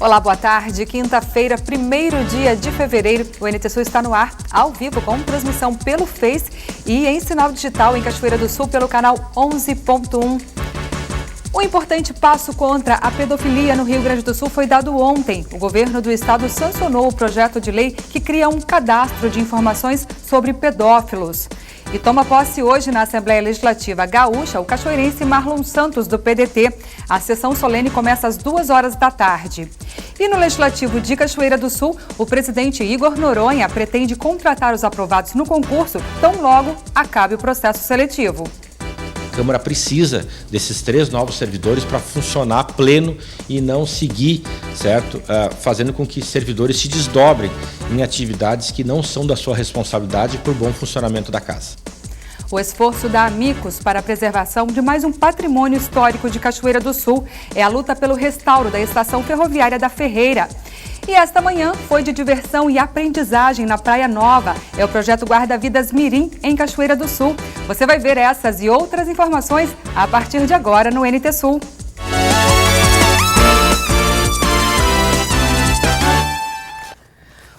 Olá, boa tarde. Quinta-feira, 1º dia de fevereiro. O NT Sul está no ar, ao vivo, com transmissão pelo Face e em sinal digital em Cachoeira do Sul pelo canal 11.1. Um importante passo contra a pedofilia no Rio Grande do Sul foi dado ontem. O governo do estado sancionou o projeto de lei que cria um cadastro de informações sobre pedófilos. E toma posse hoje na Assembleia Legislativa Gaúcha o cachoeirense Marlon Santos, do PDT. A sessão solene começa às 2h da tarde. E no Legislativo de Cachoeira do Sul, o presidente Igor Noronha pretende contratar os aprovados no concurso tão logo acabe o processo seletivo. A Câmara precisa desses 3 novos servidores para funcionar pleno e não seguir, certo? Fazendo com que servidores se desdobrem em atividades que não são da sua responsabilidade para o bom funcionamento da casa. O esforço da Amicus para a preservação de mais um patrimônio histórico de Cachoeira do Sul é a luta pelo restauro da estação ferroviária da Ferreira. E esta manhã foi de diversão e aprendizagem na Praia Nova. É o projeto Guarda-Vidas Mirim, em Cachoeira do Sul. Você vai ver essas e outras informações a partir de agora no NT Sul.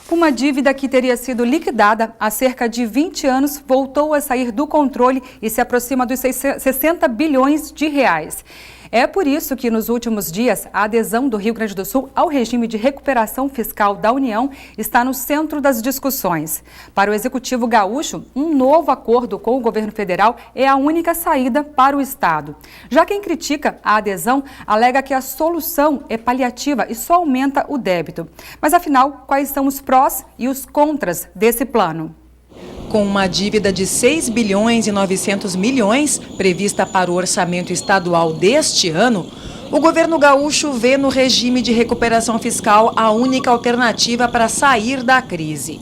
Uma dívida que teria sido liquidada há cerca de 20 anos voltou a sair do controle e se aproxima dos 60 bilhões de reais. É por isso que, nos últimos dias, a adesão do Rio Grande do Sul ao regime de recuperação fiscal da União está no centro das discussões. Para o Executivo gaúcho, um novo acordo com o governo federal é a única saída para o Estado. Já quem critica a adesão alega que a solução é paliativa e só aumenta o débito. Mas, afinal, quais são os prós e os contras desse plano? Com uma dívida de 6 bilhões e 900 milhões prevista para o orçamento estadual deste ano, o governo gaúcho vê no regime de recuperação fiscal a única alternativa para sair da crise.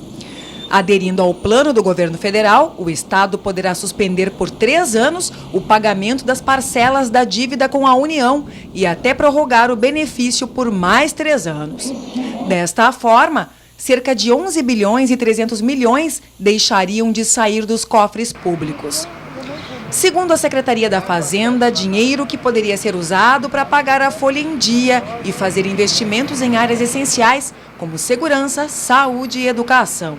Aderindo ao plano do governo federal, o estado poderá suspender por 3 anos o pagamento das parcelas da dívida com a União e até prorrogar o benefício por mais 3 anos. Desta forma, cerca de 11 bilhões e 300 milhões deixariam de sair dos cofres públicos. Segundo a Secretaria da Fazenda, dinheiro que poderia ser usado para pagar a folha em dia e fazer investimentos em áreas essenciais, como segurança, saúde e educação.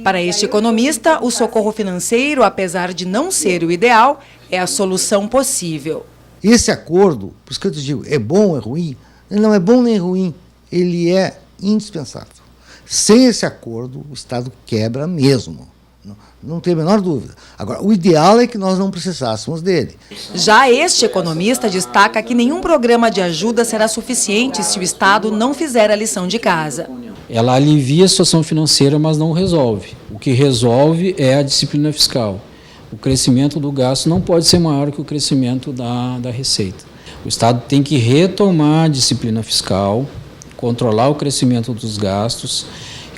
Para este economista, o socorro financeiro, apesar de não ser o ideal, é a solução possível. Esse acordo, por isso que eu te digo, é bom ou é ruim? Ele não é bom nem ruim, ele é indispensável. Sem esse acordo, o Estado quebra mesmo. Não tem a menor dúvida. Agora, o ideal é que nós não precisássemos dele. Já este economista destaca que nenhum programa de ajuda será suficiente se o Estado não fizer a lição de casa. Ela alivia a situação financeira, mas não resolve. O que resolve é a disciplina fiscal. O crescimento do gasto não pode ser maior que o crescimento da receita. O Estado tem que retomar a disciplina fiscal, controlar o crescimento dos gastos.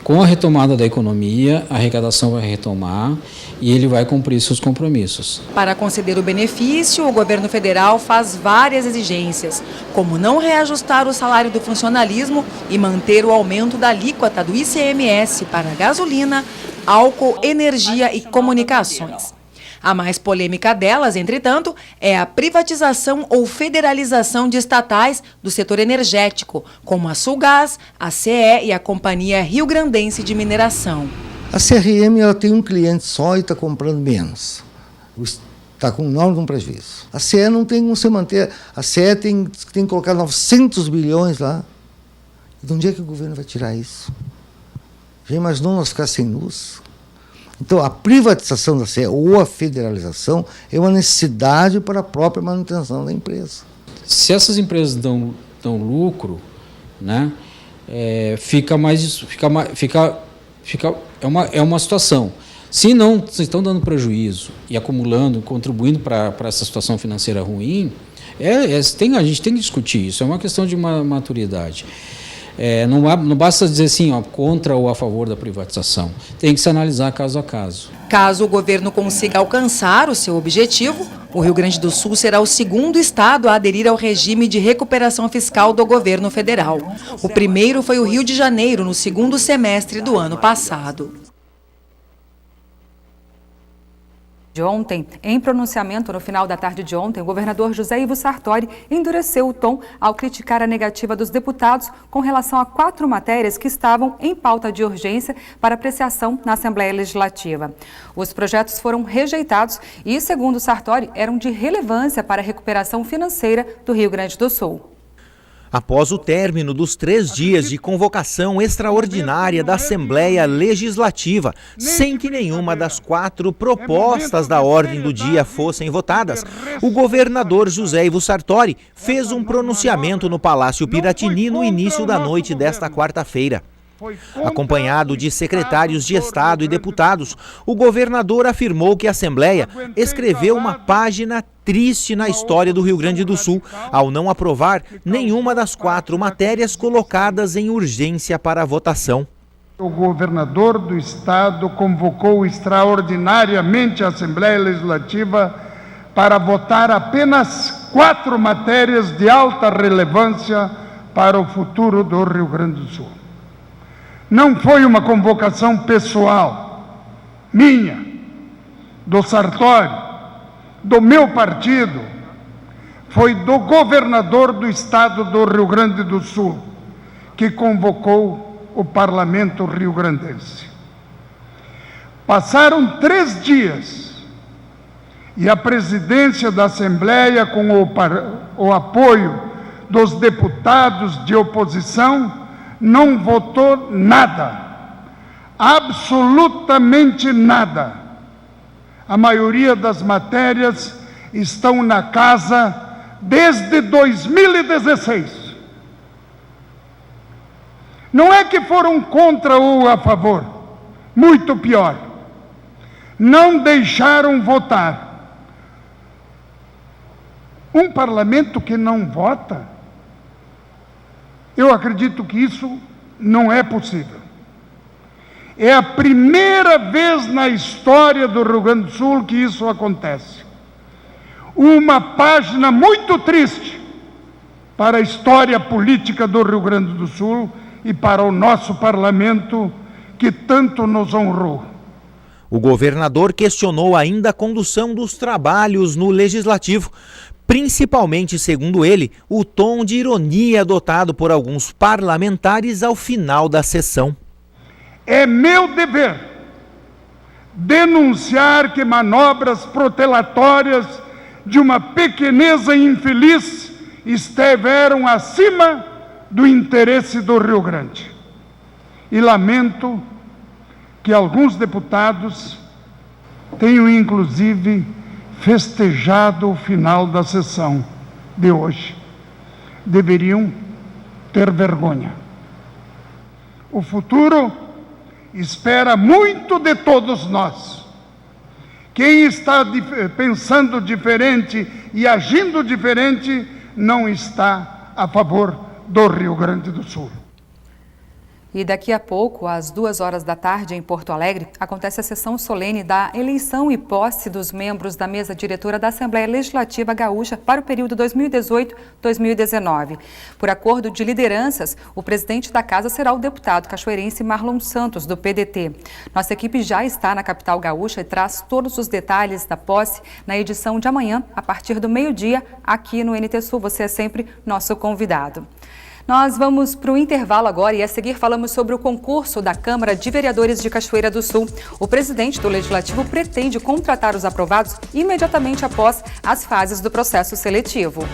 Com a retomada da economia, a arrecadação vai retomar e ele vai cumprir seus compromissos. Para conceder o benefício, o governo federal faz várias exigências, como não reajustar o salário do funcionalismo e manter o aumento da alíquota do ICMS para gasolina, álcool, energia e comunicações. A mais polêmica delas, entretanto, é a privatização ou federalização de estatais do setor energético, como a Sulgás, a CE e a Companhia Rio Grandense de Mineração. A CRM ela tem um cliente só e está comprando menos. Está com um enorme prejuízo. A CE não tem como se manter. A CE tem que colocar 900 bilhões lá. E de onde é que o governo vai tirar isso? Já imaginou nós ficar sem luz? Então, a privatização da CE ou a federalização é uma necessidade para a própria manutenção da empresa. Se essas empresas dão lucro, né, é uma situação. Se não estão dando prejuízo e acumulando, contribuindo para essa situação financeira ruim, a gente tem que discutir isso, é uma questão de maturidade. Não basta dizer assim, contra ou a favor da privatização. Tem que se analisar caso a caso. Caso o governo consiga alcançar o seu objetivo, o Rio Grande do Sul será o segundo estado a aderir ao regime de recuperação fiscal do governo federal. O primeiro foi o Rio de Janeiro, no segundo semestre do ano passado. De ontem, em pronunciamento no final da tarde de ontem, o governador José Ivo Sartori endureceu o tom ao criticar a negativa dos deputados com relação a 4 matérias que estavam em pauta de urgência para apreciação na Assembleia Legislativa. Os projetos foram rejeitados e, segundo Sartori, eram de relevância para a recuperação financeira do Rio Grande do Sul. Após o término dos 3 dias de convocação extraordinária da Assembleia Legislativa, sem que nenhuma das 4 propostas da ordem do dia fossem votadas, o governador José Ivo Sartori fez um pronunciamento no Palácio Piratini no início da noite desta quarta-feira. Acompanhado de secretários de Estado e deputados, o governador afirmou que a Assembleia escreveu uma página triste na história do Rio Grande do Sul ao não aprovar nenhuma das 4 matérias colocadas em urgência para a votação. O governador do Estado convocou extraordinariamente a Assembleia Legislativa para votar apenas 4 matérias de alta relevância para o futuro do Rio Grande do Sul. Não foi uma convocação pessoal, minha, do Sartori, do meu partido, foi do governador do Estado do Rio Grande do Sul, que convocou o parlamento rio-grandense. Passaram 3 dias e a presidência da Assembleia, com o apoio dos deputados de oposição, não votou nada, absolutamente nada. A maioria das matérias estão na casa desde 2016. Não é que foram contra ou a favor, muito pior. Não deixaram votar. Um parlamento que não vota, eu acredito que isso não é possível. É a primeira vez na história do Rio Grande do Sul que isso acontece. Uma página muito triste para a história política do Rio Grande do Sul e para o nosso parlamento, que tanto nos honrou. O governador questionou ainda a condução dos trabalhos no Legislativo, principalmente, segundo ele, o tom de ironia adotado por alguns parlamentares ao final da sessão. É meu dever denunciar que manobras protelatórias de uma pequeneza infeliz estiveram acima do interesse do Rio Grande. E lamento que alguns deputados tenham, inclusive, festejado o final da sessão de hoje. Deveriam ter vergonha. O futuro espera muito de todos nós. Quem está pensando diferente e agindo diferente não está a favor do Rio Grande do Sul. E daqui a pouco, às 14h, em Porto Alegre, acontece a sessão solene da eleição e posse dos membros da mesa diretora da Assembleia Legislativa Gaúcha para o período 2018-2019. Por acordo de lideranças, o presidente da casa será o deputado cachoeirense Marlon Santos, do PDT. Nossa equipe já está na capital gaúcha e traz todos os detalhes da posse na edição de amanhã, a partir do meio-dia, aqui no NT Sul. Você é sempre nosso convidado. Nós vamos para o intervalo agora e a seguir falamos sobre o concurso da Câmara de Vereadores de Cachoeira do Sul. O presidente do Legislativo pretende contratar os aprovados imediatamente após as fases do processo seletivo.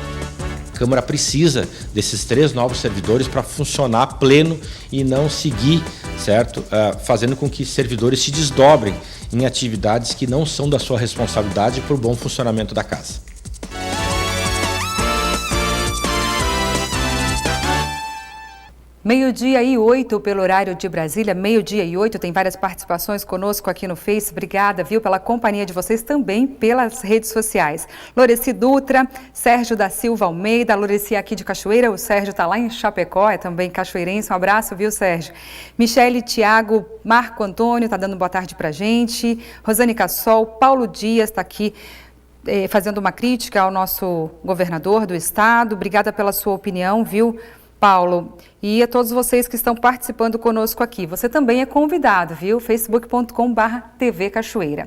A Câmara precisa desses 3 novos servidores para funcionar pleno e não seguir, certo? Fazendo com que servidores se desdobrem em atividades que não são da sua responsabilidade para o bom funcionamento da casa. Meio-dia e 8 pelo horário de Brasília, 12:08, tem várias participações conosco aqui no Face. Obrigada, viu, pela companhia de vocês também pelas redes sociais. Loreci Dutra, Sérgio da Silva Almeida, Loreci aqui de Cachoeira, o Sérgio está lá em Chapecó, é também cachoeirense, um abraço, viu, Sérgio? Michele, Tiago, Marco Antônio, tá dando boa tarde pra gente, Rosane Cassol, Paulo Dias está aqui fazendo uma crítica ao nosso governador do estado. Obrigada pela sua opinião, viu, Paulo, e a todos vocês que estão participando conosco aqui. Você também é convidado, viu? facebook.com/TV Cachoeira.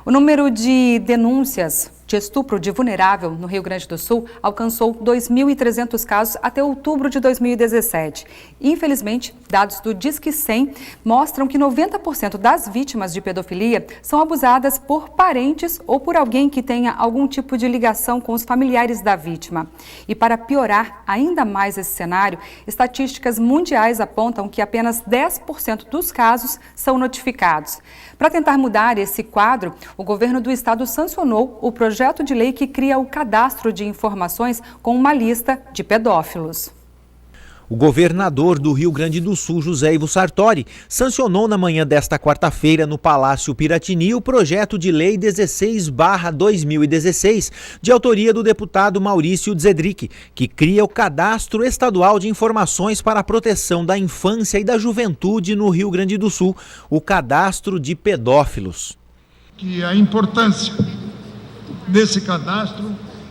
O número de denúncias de estupro de vulnerável no Rio Grande do Sul alcançou 2.300 casos até outubro de 2017. Infelizmente, dados do Disque 100 mostram que 90% das vítimas de pedofilia são abusadas por parentes ou por alguém que tenha algum tipo de ligação com os familiares da vítima. E para piorar ainda mais esse cenário, estatísticas mundiais apontam que apenas 10% dos casos são notificados. Para tentar mudar esse quadro, o governo do estado sancionou o projeto de lei que cria o cadastro de informações com uma lista de pedófilos. O governador do Rio Grande do Sul, José Ivo Sartori, sancionou na manhã desta quarta-feira no Palácio Piratini o projeto de lei 16/2016, de autoria do deputado Maurício Zedrick, que cria o Cadastro Estadual de Informações para a Proteção da Infância e da Juventude no Rio Grande do Sul, o Cadastro de Pedófilos. Que a importância desse cadastro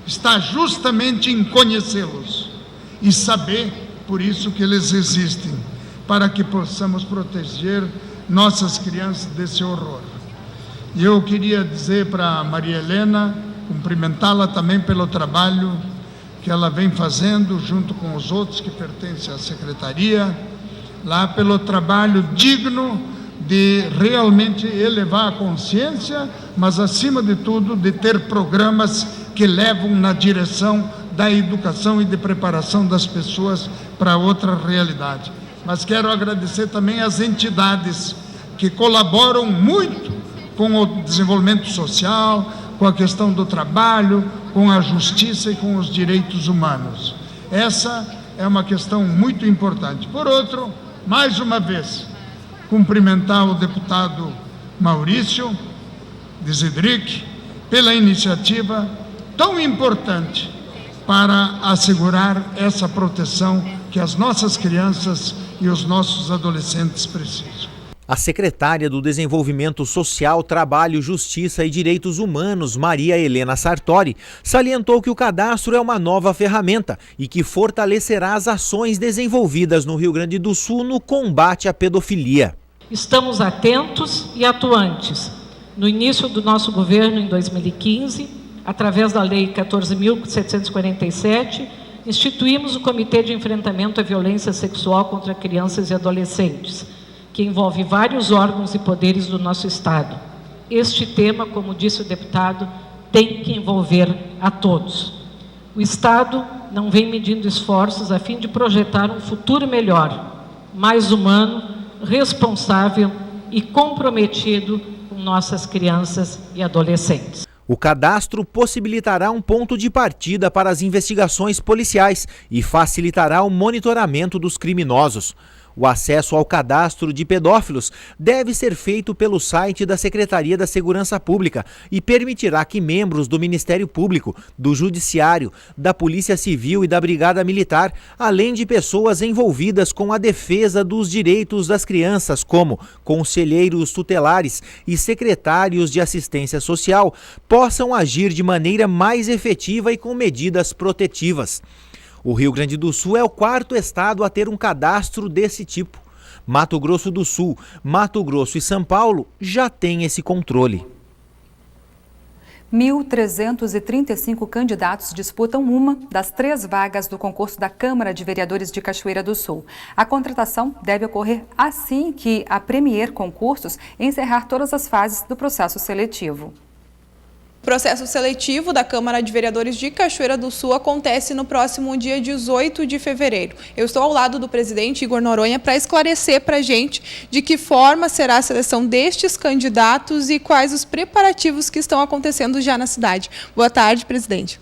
está justamente em conhecê-los e saber por isso que eles existem, para que possamos proteger nossas crianças desse horror. E eu queria dizer para Maria Helena, cumprimentá-la também pelo trabalho que ela vem fazendo junto com os outros que pertencem à secretaria, lá pelo trabalho digno de realmente elevar a consciência, mas acima de tudo de ter programas que levam na direção da educação e de preparação das pessoas para outra realidade. Mas quero agradecer também às entidades que colaboram muito com o desenvolvimento social, com a questão do trabalho, com a justiça e com os direitos humanos. Essa é uma questão muito importante. Por outro, mais uma vez, cumprimentar o deputado Maurício Zedrick pela iniciativa tão importante para assegurar essa proteção que as nossas crianças e os nossos adolescentes precisam. A secretária do Desenvolvimento Social, Trabalho, Justiça e Direitos Humanos, Maria Helena Sartori, salientou que o cadastro é uma nova ferramenta e que fortalecerá as ações desenvolvidas no Rio Grande do Sul no combate à pedofilia. Estamos atentos e atuantes. No início do nosso governo, em 2015, através da Lei 14.747, instituímos o Comitê de Enfrentamento à Violência Sexual contra Crianças e Adolescentes, que envolve vários órgãos e poderes do nosso Estado. Este tema, como disse o deputado, tem que envolver a todos. O Estado não vem medindo esforços a fim de projetar um futuro melhor, mais humano, responsável e comprometido com nossas crianças e adolescentes. O cadastro possibilitará um ponto de partida para as investigações policiais e facilitará o monitoramento dos criminosos. O acesso ao cadastro de pedófilos deve ser feito pelo site da Secretaria da Segurança Pública e permitirá que membros do Ministério Público, do Judiciário, da Polícia Civil e da Brigada Militar, além de pessoas envolvidas com a defesa dos direitos das crianças, como conselheiros tutelares e secretários de assistência social, possam agir de maneira mais efetiva e com medidas protetivas. O Rio Grande do Sul é o quarto estado a ter um cadastro desse tipo. Mato Grosso do Sul, Mato Grosso e São Paulo já têm esse controle. 1.335 candidatos disputam uma das 3 vagas do concurso da Câmara de Vereadores de Cachoeira do Sul. A contratação deve ocorrer assim que a Premier Concursos encerrar todas as fases do processo seletivo. O processo seletivo da Câmara de Vereadores de Cachoeira do Sul acontece no próximo dia 18 de fevereiro. Eu estou ao lado do presidente Igor Noronha para esclarecer para a gente de que forma será a seleção destes candidatos e quais os preparativos que estão acontecendo já na cidade. Boa tarde, presidente.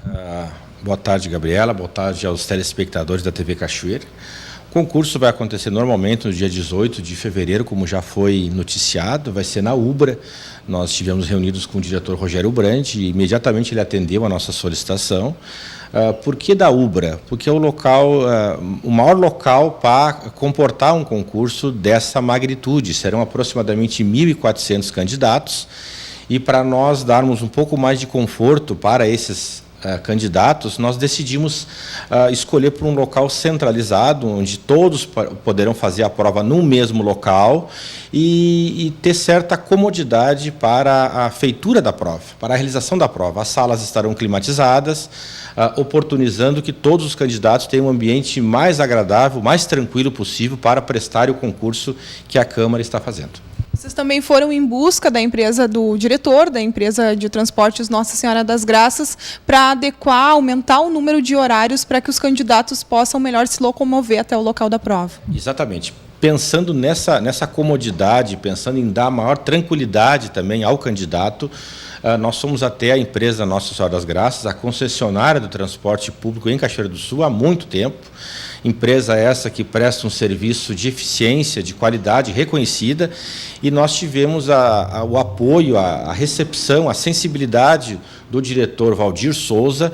Boa tarde, Gabriela. Boa tarde aos telespectadores da TV Cachoeira. O concurso vai acontecer normalmente no dia 18 de fevereiro, como já foi noticiado, vai ser na Ubra. Nós estivemos reunidos com o diretor Rogério Brandt e imediatamente ele atendeu a nossa solicitação. Por que da Ubra? Porque é o maior local para comportar um concurso dessa magnitude. Serão aproximadamente 1.400 candidatos e para nós darmos um pouco mais de conforto para esses candidatos, nós decidimos escolher por um local centralizado, onde todos poderão fazer a prova no mesmo local e ter certa comodidade para a feitura da prova, para a realização da prova. As salas estarão climatizadas, oportunizando que todos os candidatos tenham um ambiente mais agradável, mais tranquilo possível para prestar o concurso que a Câmara está fazendo. Vocês também foram em busca da empresa, do diretor da empresa de transportes Nossa Senhora das Graças, para adequar, aumentar o número de horários para que os candidatos possam melhor se locomover até o local da prova. Exatamente. Pensando nessa comodidade, pensando em dar maior tranquilidade também ao candidato, nós somos até a empresa Nossa Senhora das Graças, a concessionária do transporte público em Cachoeira do Sul há muito tempo. Empresa essa que presta um serviço de eficiência, de qualidade reconhecida, e nós tivemos o apoio, a recepção, a sensibilidade do diretor Valdir Souza,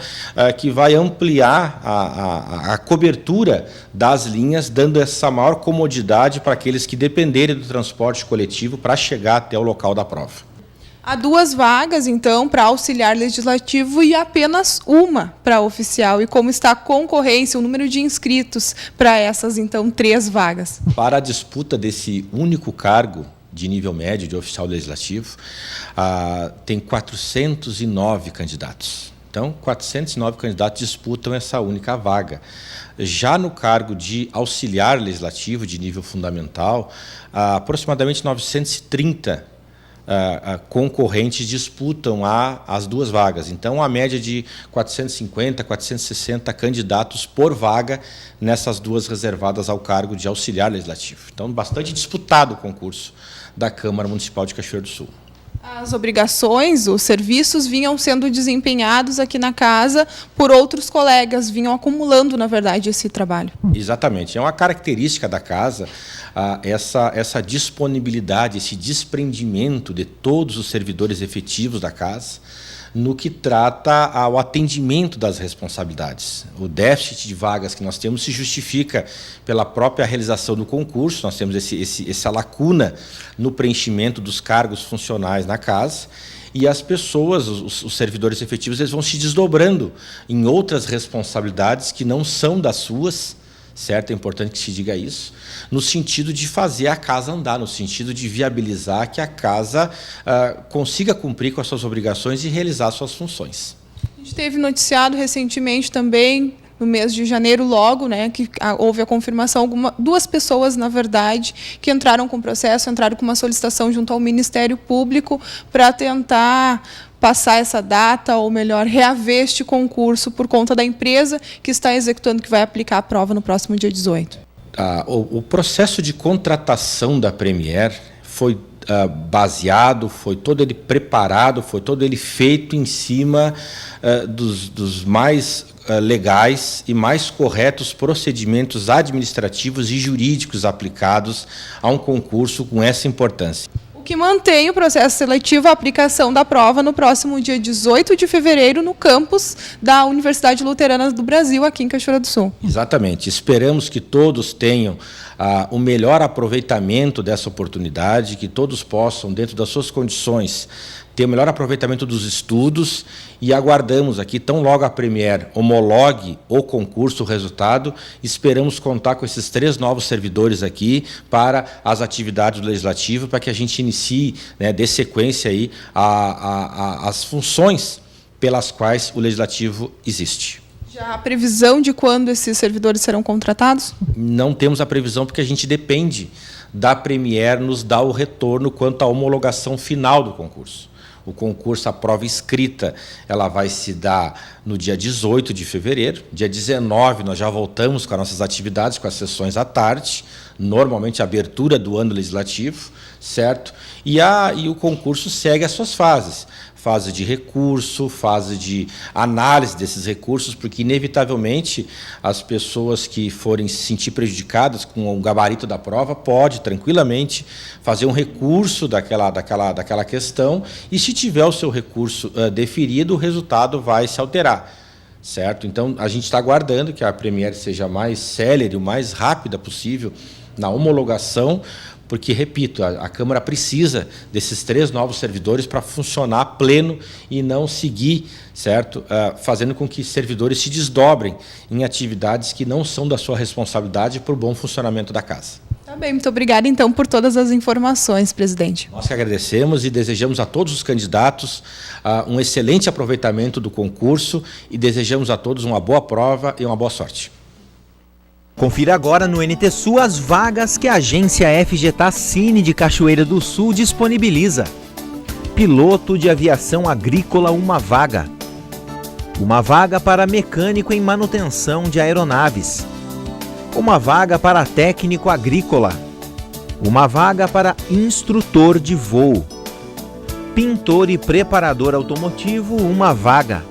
que vai ampliar a cobertura das linhas, dando essa maior comodidade para aqueles que dependerem do transporte coletivo para chegar até o local da prova. Há 2 vagas, então, para auxiliar legislativo e apenas uma para oficial. E como está a concorrência, o número de inscritos para essas, então, 3 vagas? Para a disputa desse único cargo de nível médio de oficial legislativo, tem 409 candidatos. Então, 409 candidatos disputam essa única vaga. Já no cargo de auxiliar legislativo de nível fundamental, aproximadamente 930 concorrentes disputam as 2 vagas. Então, a média de 450, 460 candidatos por vaga nessas 2 reservadas ao cargo de auxiliar legislativo. Então, bastante disputado o concurso da Câmara Municipal de Cachoeira do Sul. As obrigações, os serviços vinham sendo desempenhados aqui na casa por outros colegas, vinham acumulando, na verdade, esse trabalho. Exatamente. É uma característica da casa essa disponibilidade, esse desprendimento de todos os servidores efetivos da casa no que trata ao atendimento das responsabilidades. O déficit de vagas que nós temos se justifica pela própria realização do concurso, nós temos essa lacuna no preenchimento dos cargos funcionais na casa, e as pessoas, os servidores efetivos, eles vão se desdobrando em outras responsabilidades que não são das suas, certo? É importante que se diga isso, no sentido de fazer a casa andar, no sentido de viabilizar que a casa consiga cumprir com as suas obrigações e realizar suas funções. A gente teve noticiado recentemente também, no mês de janeiro logo, né, que houve a confirmação, 2 pessoas, na verdade, que entraram com processo, entraram com uma solicitação junto ao Ministério Público para tentar passar essa data, ou melhor, reaver este concurso por conta da empresa que está executando, que vai aplicar a prova no próximo dia 18. O processo de contratação da Premier foi baseado, foi todo ele preparado, foi todo ele feito em cima dos mais legais e mais corretos procedimentos administrativos e jurídicos aplicados a um concurso com essa importância. O que mantém o processo seletivo, a aplicação da prova no próximo dia 18 de fevereiro no campus da Universidade Luterana do Brasil, aqui em Cachoeira do Sul. Exatamente. Esperamos que todos tenham o melhor aproveitamento dessa oportunidade, que todos possam, dentro das suas condições, ter o melhor aproveitamento dos estudos, e aguardamos aqui, tão logo a Premier homologue o concurso, o resultado, esperamos contar com esses 3 novos servidores aqui para as atividades do Legislativo, para que a gente inicie, né, dê sequência aí às funções pelas quais o Legislativo existe. Já há previsão de quando esses servidores serão contratados? Não temos a previsão, porque a gente depende da Premier nos dar o retorno quanto à homologação final do concurso. O concurso, a prova escrita, ela vai se dar no dia 18 de fevereiro. Dia 19 nós já voltamos com as nossas atividades, com as sessões à tarde, normalmente a abertura do ano legislativo, certo? E o concurso segue as suas fases. Fase de recurso, fase de análise desses recursos, porque, inevitavelmente, as pessoas que forem se sentir prejudicadas com o gabarito da prova pode, tranquilamente, fazer um recurso daquela questão, e, se tiver o seu recurso deferido, o resultado vai se alterar, certo? Então, a gente está aguardando que a Premier seja mais célere, o mais rápida possível na homologação, porque, repito, a Câmara precisa desses 3 novos servidores para funcionar pleno e não seguir, certo, fazendo com que servidores se desdobrem em atividades que não são da sua responsabilidade para o bom funcionamento da casa. Tá bem, muito obrigada então por todas as informações, presidente. Nós que agradecemos e desejamos a todos os candidatos um excelente aproveitamento do concurso e desejamos a todos uma boa prova e uma boa sorte. Confira agora no NT Sul as vagas que a agência FGTAS Cine de Cachoeira do Sul disponibiliza. Piloto de aviação agrícola, uma vaga. Uma vaga para mecânico em manutenção de aeronaves. Uma vaga para técnico agrícola. Uma vaga para instrutor de voo. Pintor e preparador automotivo, uma vaga.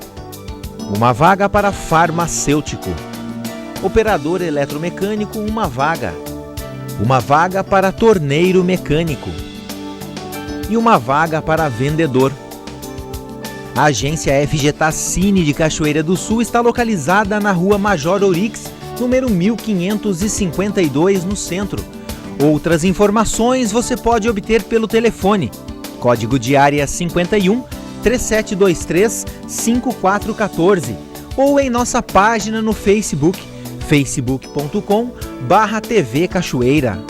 Uma vaga para farmacêutico. Operador eletromecânico, uma vaga. Uma vaga para torneiro mecânico. E uma vaga para vendedor. A agência FGTAS Cine de Cachoeira do Sul está localizada na rua Major Ourix, número 1552, no centro. Outras informações você pode obter pelo telefone. Código de área 51 3723 5414 ou em nossa página no Facebook, facebook.com/TV Cachoeira.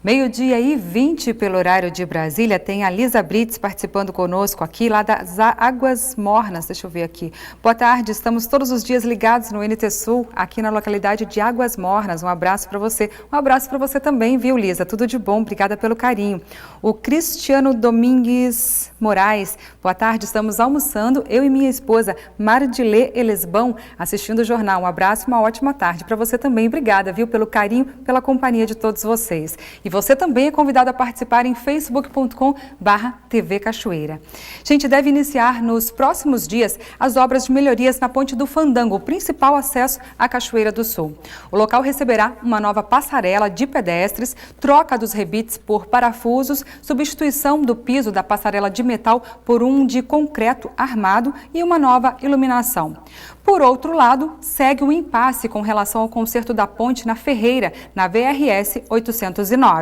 12h20 pelo horário de Brasília, tem a Lisa Brits participando conosco aqui, lá das Águas Mornas, deixa eu ver aqui. Boa tarde, estamos todos os dias ligados no NT Sul, aqui na localidade de Águas Mornas. Um abraço para você, um abraço para você também, viu, Lisa? Tudo de bom, obrigada pelo carinho. O Cristiano Domingues Moraes, boa tarde, estamos almoçando, eu e minha esposa Mardilê Elesbão, assistindo o jornal. Um abraço e uma ótima tarde para você também, obrigada, viu, pelo carinho, pela companhia de todos vocês. E você também é convidado a participar em facebook.com/TV Cachoeira. Gente, deve iniciar nos próximos dias as obras de melhorias na Ponte do Fandango, o principal acesso à Cachoeira do Sul. O local receberá uma nova passarela de pedestres, troca dos rebites por parafusos, substituição do piso da passarela de metal por um de concreto armado e uma nova iluminação. Por outro lado, segue o impasse com relação ao conserto da ponte na Ferreira, na VRS 809.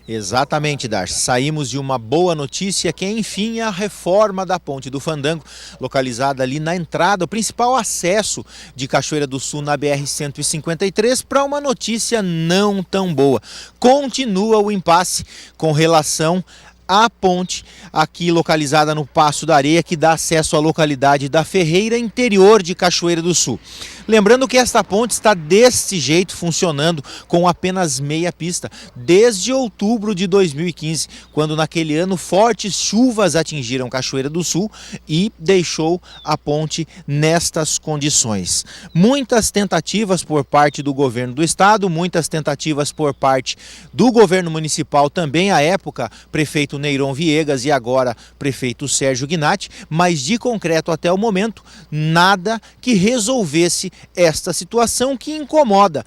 Exatamente, Darcy. Saímos de uma boa notícia que é, enfim, a reforma da Ponte do Fandango, localizada ali na entrada, o principal acesso de Cachoeira do Sul na BR-153, para uma notícia não tão boa. Continua o impasse com relação à ponte aqui localizada no Passo da Areia, que dá acesso à localidade da Ferreira, interior de Cachoeira do Sul. Lembrando que esta ponte está desse jeito funcionando com apenas meia pista desde outubro de 2015, quando naquele ano fortes chuvas atingiram Cachoeira do Sul e deixou a ponte nestas condições. Muitas tentativas por parte do governo do estado, muitas tentativas por parte do governo municipal também, à época prefeito Neyron Viegas e agora prefeito Sérgio Gnatti, mas de concreto até o momento nada que resolvesse esta situação que incomoda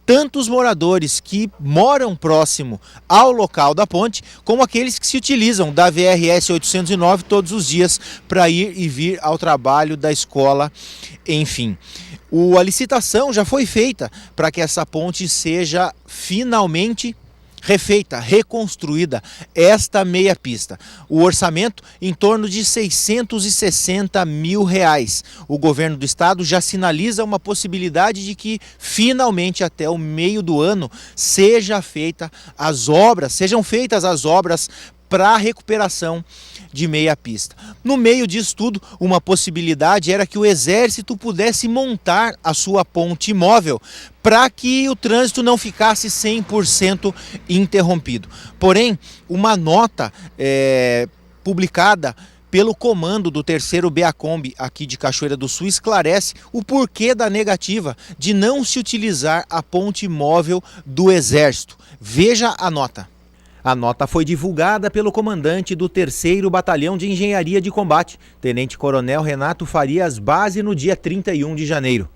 tanto os moradores que moram próximo ao local da ponte, como aqueles que se utilizam da VRS 809 todos os dias para ir e vir ao trabalho, da escola, enfim. A licitação já foi feita para que essa ponte seja finalmente refeita, reconstruída, esta meia pista. O orçamento em torno de R$660 mil. O governo do estado já sinaliza uma possibilidade de que finalmente até o meio do ano sejam feitas as obras para a recuperação de meia pista. No meio disso tudo, uma possibilidade era que o Exército pudesse montar a sua ponte móvel para que o trânsito não ficasse 100% interrompido. Porém, uma nota publicada pelo comando do 3º BEACOMB aqui de Cachoeira do Sul esclarece o porquê da negativa de não se utilizar a ponte móvel do Exército. Veja a nota. A nota foi divulgada pelo comandante do 3º Batalhão de Engenharia de Combate, Tenente-Coronel Renato Farias Base, no dia 31 de janeiro.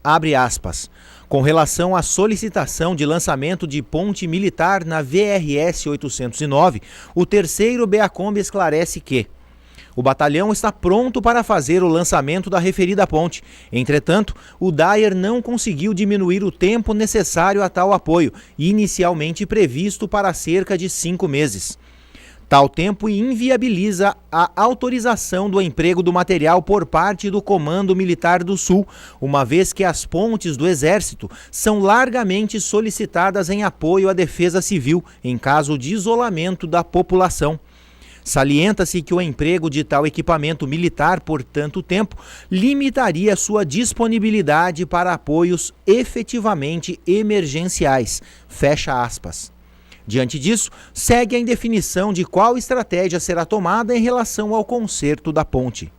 Abre aspas. Com relação à solicitação de lançamento de ponte militar na VRS 809, o 3º BEACOMB esclarece que O batalhão está pronto para fazer o lançamento da referida ponte. Entretanto, o DAER não conseguiu diminuir o tempo necessário a tal apoio, inicialmente previsto para cerca de 5 meses. Tal tempo inviabiliza a autorização do emprego do material por parte do Comando Militar do Sul, uma vez que as pontes do Exército são largamente solicitadas em apoio à defesa civil em caso de isolamento da população. Salienta-se que o emprego de tal equipamento militar por tanto tempo limitaria sua disponibilidade para apoios efetivamente emergenciais. Fecha aspas. Diante disso, segue a indefinição de qual estratégia será tomada em relação ao conserto da ponte.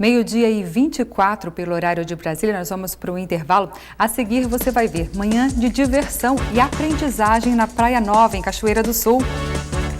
12h24 pelo horário de Brasília, nós vamos para o intervalo. A seguir você vai ver manhã de diversão e aprendizagem na Praia Nova, em Cachoeira do Sul.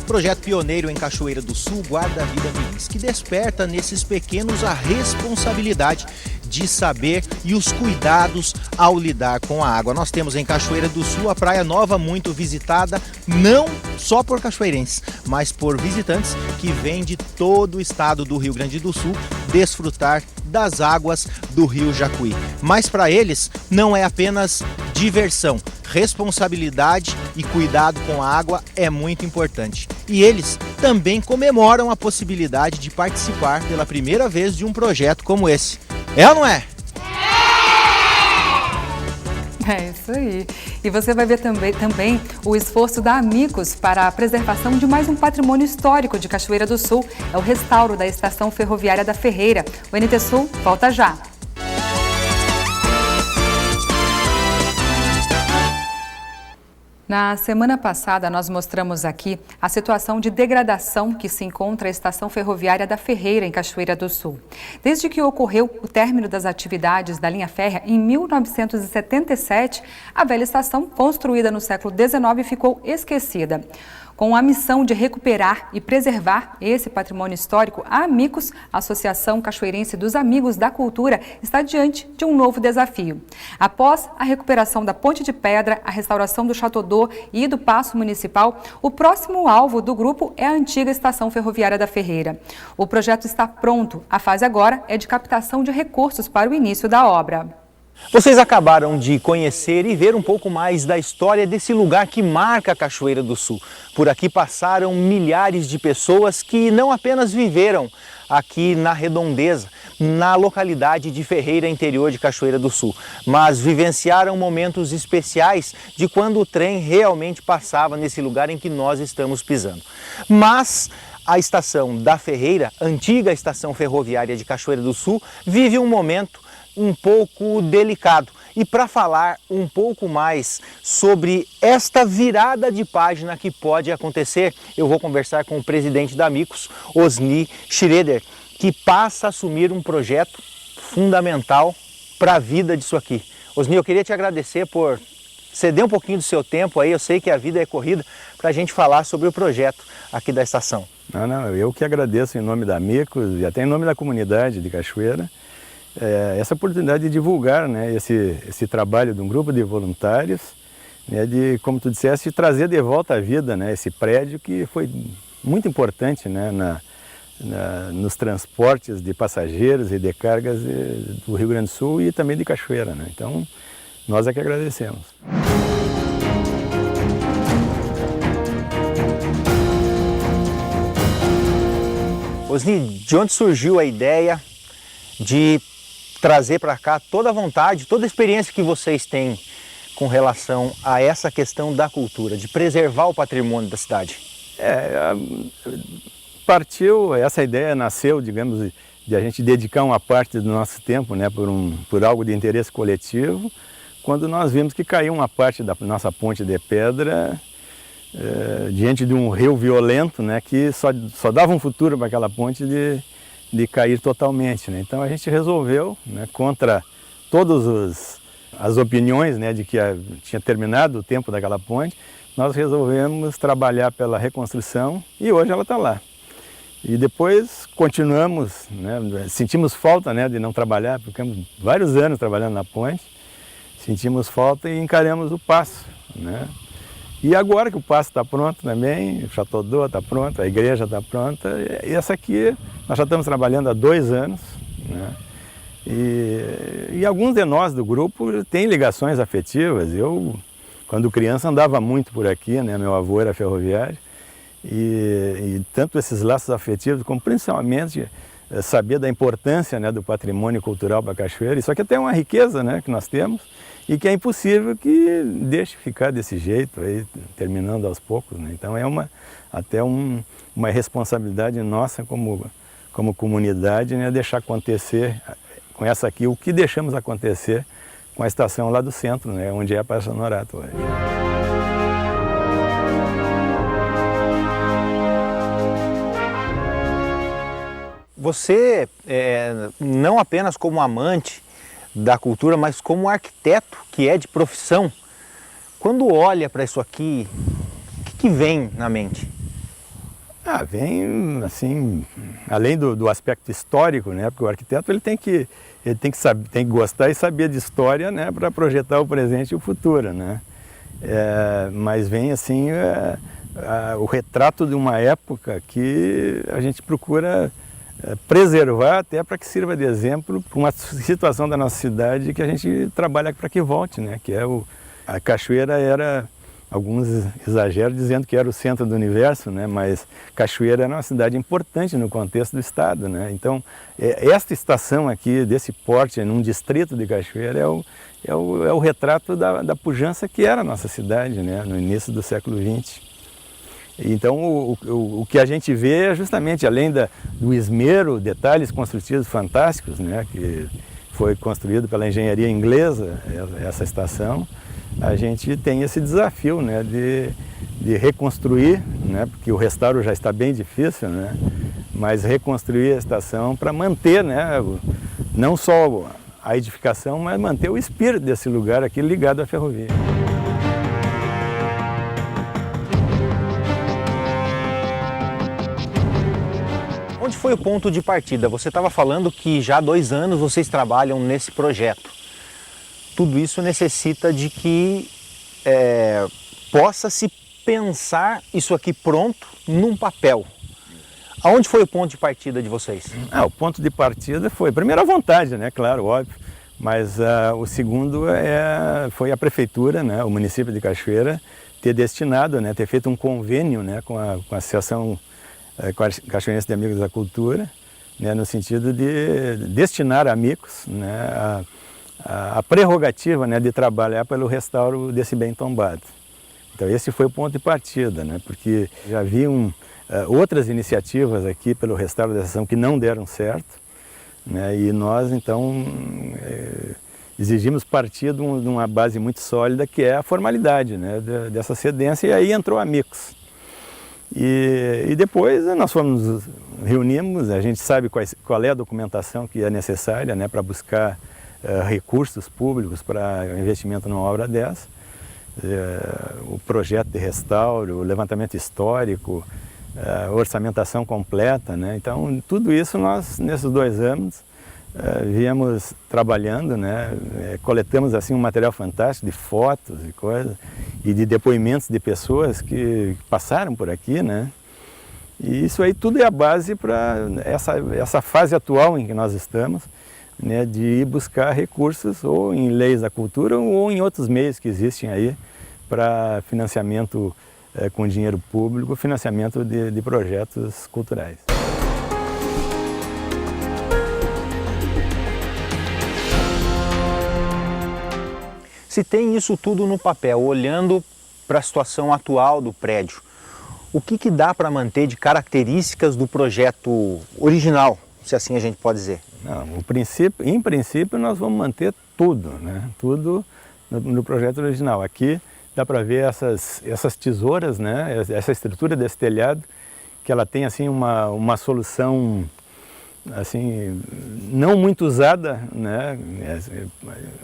Projeto pioneiro em Cachoeira do Sul, Guarda Vida Mirins, que desperta nesses pequenos a responsabilidade de saber e os cuidados ao lidar com a água. Nós temos em Cachoeira do Sul a Praia Nova, muito visitada, não só por cachoeirenses, mas por visitantes que vêm de todo o estado do Rio Grande do Sul desfrutar das águas do Rio Jacuí. Mas para eles não é apenas diversão, responsabilidade e cuidado com a água é muito importante. E eles também comemoram a possibilidade de participar pela primeira vez de um projeto como esse. É ou não é? É isso aí. E você vai ver também o esforço da Amicus para a preservação de mais um patrimônio histórico de Cachoeira do Sul. É o restauro da Estação Ferroviária da Ferreira. O NT Sul volta já. Na semana passada, nós mostramos aqui a situação de degradação que se encontra a Estação Ferroviária da Ferreira, em Cachoeira do Sul. Desde que ocorreu o término das atividades da linha férrea em 1977, a velha estação, construída no século XIX, ficou esquecida. Com a missão de recuperar e preservar esse patrimônio histórico, a Amicus, a Associação Cachoeirense dos Amigos da Cultura, está diante de um novo desafio. Após a recuperação da Ponte de Pedra, a restauração do Chateau d'Eau e do Paço Municipal, o próximo alvo do grupo é a antiga Estação Ferroviária da Ferreira. O projeto está pronto. A fase agora é de captação de recursos para o início da obra. Vocês acabaram de conhecer e ver um pouco mais da história desse lugar que marca a Cachoeira do Sul. Por aqui passaram milhares de pessoas que não apenas viveram aqui na redondeza, na localidade de Ferreira, interior de Cachoeira do Sul, mas vivenciaram momentos especiais de quando o trem realmente passava nesse lugar em que nós estamos pisando. Mas a estação da Ferreira, antiga estação ferroviária de Cachoeira do Sul, vive um momento um pouco delicado. E para falar um pouco mais sobre esta virada de página que pode acontecer, eu vou conversar com o presidente da Amicus, Osni Schroeder, que passa a assumir um projeto fundamental para a vida disso aqui. Osni, eu queria te agradecer por ceder um pouquinho do seu tempo aí, eu sei que a vida é corrida, para a gente falar sobre o projeto aqui da estação. Não, eu que agradeço em nome da Amicus e até em nome da comunidade de Cachoeira, essa oportunidade de divulgar, né, esse trabalho de um grupo de voluntários, né, de, como tu disseste, trazer de volta à vida, né, esse prédio que foi muito importante, né, nos transportes de passageiros e de cargas do Rio Grande do Sul e também de Cachoeira, né? Então, nós é que agradecemos. Osni, de onde surgiu a ideia de trazer para cá toda a vontade, toda a experiência que vocês têm com relação a essa questão da cultura, de preservar o patrimônio da cidade? Essa ideia nasceu, digamos, de a gente dedicar uma parte do nosso tempo, né, por algo de interesse coletivo, quando nós vimos que caiu uma parte da nossa ponte de pedra diante de um rio violento, né, que só dava um futuro para aquela ponte de cair totalmente, né? Então a gente resolveu, né, contra todas as opiniões, né, de que tinha terminado o tempo daquela ponte, nós resolvemos trabalhar pela reconstrução e hoje ela está lá. E depois continuamos, né, sentimos falta, né, de não trabalhar, ficamos vários anos trabalhando na ponte, sentimos falta e encaramos o passo, né? E agora que o paço está pronto também, o Chateau d'Eau está pronto, a igreja está pronta, e essa aqui nós já estamos trabalhando há 2 anos, né? E alguns de nós do grupo têm ligações afetivas. Eu, quando criança, andava muito por aqui, né? Meu avô era ferroviário, e tanto esses laços afetivos, como principalmente saber da importância, né, do patrimônio cultural para a Cachoeira. Isso aqui até é uma riqueza, né, que nós temos e que é impossível que deixe ficar desse jeito, aí, terminando aos poucos, né? Então é até uma responsabilidade nossa como comunidade, né, deixar acontecer com essa aqui o que deixamos acontecer com a estação lá do centro, né, onde é a Praça Norato hoje. Você, não apenas como amante da cultura, mas como arquiteto que é de profissão, quando olha para isso aqui, o que vem na mente? Vem, assim, além do aspecto histórico, né? Porque o arquiteto ele tem que gostar e saber de história, né? Para projetar o presente e o futuro, né? Mas vem, assim, o retrato de uma época que a gente procura preservar até para que sirva de exemplo para uma situação da nossa cidade que a gente trabalha para que volte, né? Que a Cachoeira era, alguns exageram dizendo que era o centro do universo, né? Mas Cachoeira era uma cidade importante no contexto do estado, né? Então, esta estação aqui, desse porte, num distrito de Cachoeira, é o retrato da pujança que era a nossa cidade, né? No início do século XX. Então, o que a gente vê é justamente, além do esmero, detalhes construtivos fantásticos, né, que foi construído pela engenharia inglesa, essa estação, a gente tem esse desafio, né, de reconstruir, né, porque o restauro já está bem difícil, né, mas reconstruir a estação para manter, né, não só a edificação, mas manter o espírito desse lugar aqui ligado à ferrovia. Onde foi o ponto de partida? Você estava falando que já há 2 anos vocês trabalham nesse projeto. Tudo isso necessita de que possa se pensar isso aqui pronto num papel. Aonde foi o ponto de partida de vocês? O ponto de partida foi, primeiro, a vontade, né? Claro, óbvio. Mas o segundo foi a prefeitura, né? O município de Cachoeira, ter destinado, né? Ter feito um convênio, né? com a Associação Cachoeirense de Amigos da Cultura, né, no sentido de destinar a amigos, né, a prerrogativa, né, de trabalhar pelo restauro desse bem tombado. Então esse foi o ponto de partida, né, porque já haviam outras iniciativas aqui pelo restauro da estação que não deram certo, né, e nós então exigimos partir de uma base muito sólida, que é a formalidade, né, dessa cedência, e aí entrou a Amigos. E depois nós reunimos, a gente sabe qual é a documentação que é necessária, né, para buscar recursos públicos para investimento numa obra dessa, o projeto de restauro, o levantamento histórico, a orçamentação completa, né? Então tudo isso nós, nesses 2 anos, viemos trabalhando, né? Coletamos assim um material fantástico de fotos e coisas, e de depoimentos de pessoas que passaram por aqui, né? E isso aí tudo é a base para essa fase atual em que nós estamos, né? De ir buscar recursos ou em leis da cultura ou em outros meios que existem aí para financiamento com dinheiro público, financiamento de projetos culturais. Se tem isso tudo no papel, olhando para a situação atual do prédio, o que dá para manter de características do projeto original, se assim a gente pode dizer? Não, em princípio nós vamos manter tudo, né? Tudo no projeto original. Aqui dá para ver essas tesouras, né? Essa estrutura desse telhado, que ela tem assim uma solução assim, não muito usada, né?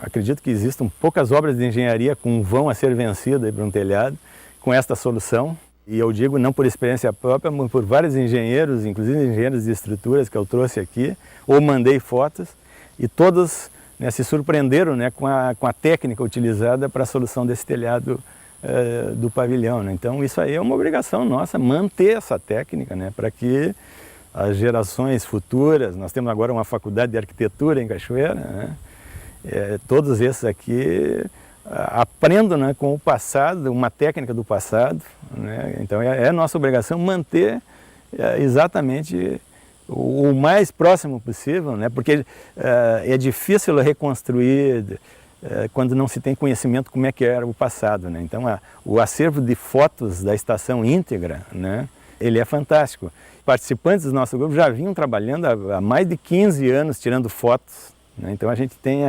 Acredito que existam poucas obras de engenharia com vão a ser vencido para um telhado com esta solução. E eu digo não por experiência própria, mas por vários engenheiros, inclusive engenheiros de estruturas que eu trouxe aqui, ou mandei fotos, e todos, né, se surpreenderam, né, com a técnica utilizada para a solução desse telhado do pavilhão, né? Então isso aí é uma obrigação nossa, manter essa técnica, né? Para que as gerações futuras, nós temos agora uma faculdade de arquitetura em Cachoeira, né? Todos esses aqui aprendam, né, com o passado, uma técnica do passado, né? Então é nossa obrigação manter exatamente o mais próximo possível, né? Porque é difícil reconstruir quando não se tem conhecimento como é que era o passado, né? Então o acervo de fotos da estação íntegra, né, ele é fantástico. Participantes do nosso grupo já vinham trabalhando há mais de 15 anos tirando fotos, né? Então a gente tem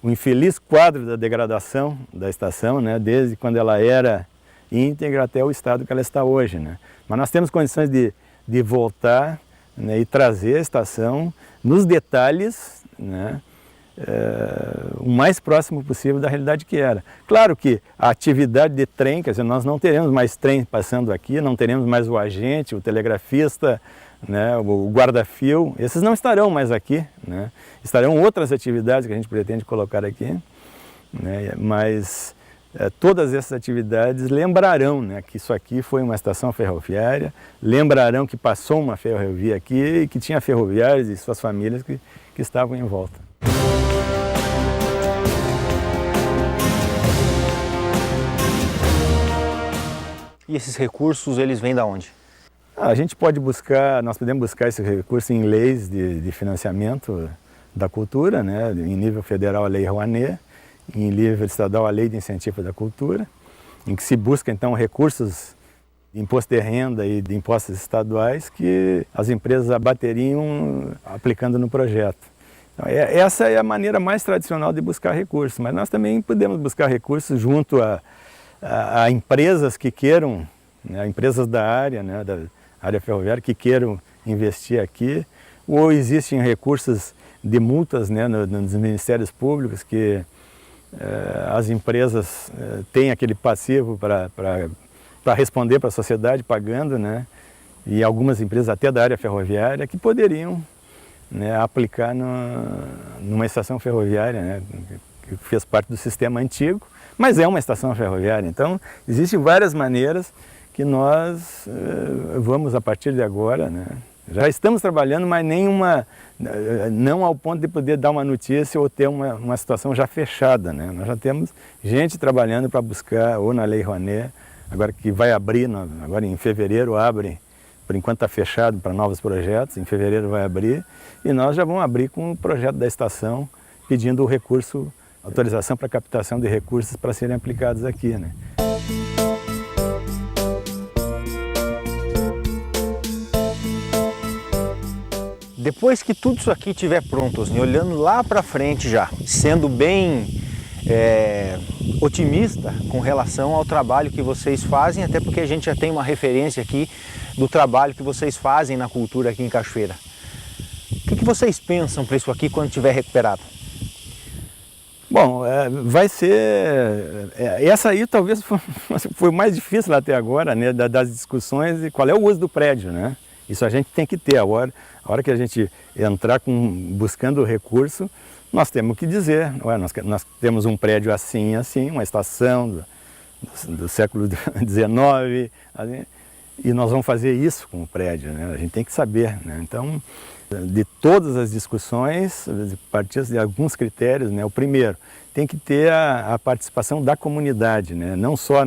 o infeliz quadro da degradação da estação, né, desde quando ela era íntegra até o estado que ela está hoje, né? Mas nós temos condições de voltar, né, e trazer a estação nos detalhes, né, o mais próximo possível da realidade que era. Claro que a atividade de trem, quer dizer, nós não teremos mais trem passando aqui, não teremos mais o agente, o telegrafista, né, o guarda-fio, esses não estarão mais aqui, né? Estarão outras atividades que a gente pretende colocar aqui, né? Mas todas essas atividades lembrarão, né, que isso aqui foi uma estação ferroviária, lembrarão que passou uma ferrovia aqui e que tinha ferroviários e suas famílias que estavam em volta. E esses recursos, eles vêm da onde? A gente pode buscar, nós podemos buscar esse recurso em leis de financiamento da cultura, né? Em nível federal a Lei Rouanet, em nível estadual a Lei de Incentivo da Cultura, em que se busca então recursos de imposto de renda e de impostos estaduais que as empresas abateriam aplicando no projeto. Então, essa é a maneira mais tradicional de buscar recursos, mas nós também podemos buscar recursos junto a empresas que queiram, né, empresas da área, né, da área ferroviária, que queiram investir aqui, ou existem recursos de multas, né, nos ministérios públicos que as empresas têm aquele passivo para responder para a sociedade pagando, né, e algumas empresas até da área ferroviária que poderiam, né, aplicar numa estação ferroviária, né, que fez parte do sistema antigo, mas é uma estação ferroviária. Então, existem várias maneiras que nós vamos, a partir de agora, né, já estamos trabalhando, mas não ao ponto de poder dar uma notícia ou ter uma situação já fechada, né? Nós já temos gente trabalhando para buscar, ou na Lei Rouanet, agora que vai abrir, agora em fevereiro abre, por enquanto está fechado para novos projetos, em fevereiro vai abrir, e nós já vamos abrir com o projeto da estação, pedindo o recurso, autorização para captação de recursos para serem aplicados aqui, né? Depois que tudo isso aqui estiver pronto, Osni, olhando lá para frente já, sendo bem otimista com relação ao trabalho que vocês fazem, até porque a gente já tem uma referência aqui do trabalho que vocês fazem na cultura aqui em Cachoeira. O que vocês pensam para isso aqui quando estiver recuperado? Bom, vai ser... essa aí talvez foi mais difícil até agora, né, das discussões de qual é o uso do prédio, né? Isso a gente tem que ter. A hora que a gente entrar buscando o recurso, nós temos que dizer, nós temos um prédio assim, uma estação do século XIX, e nós vamos fazer isso com o prédio, né? A gente tem que saber, né? Então, de todas as discussões, partindo de alguns critérios, né? O primeiro, tem que ter a participação da comunidade, né? Não só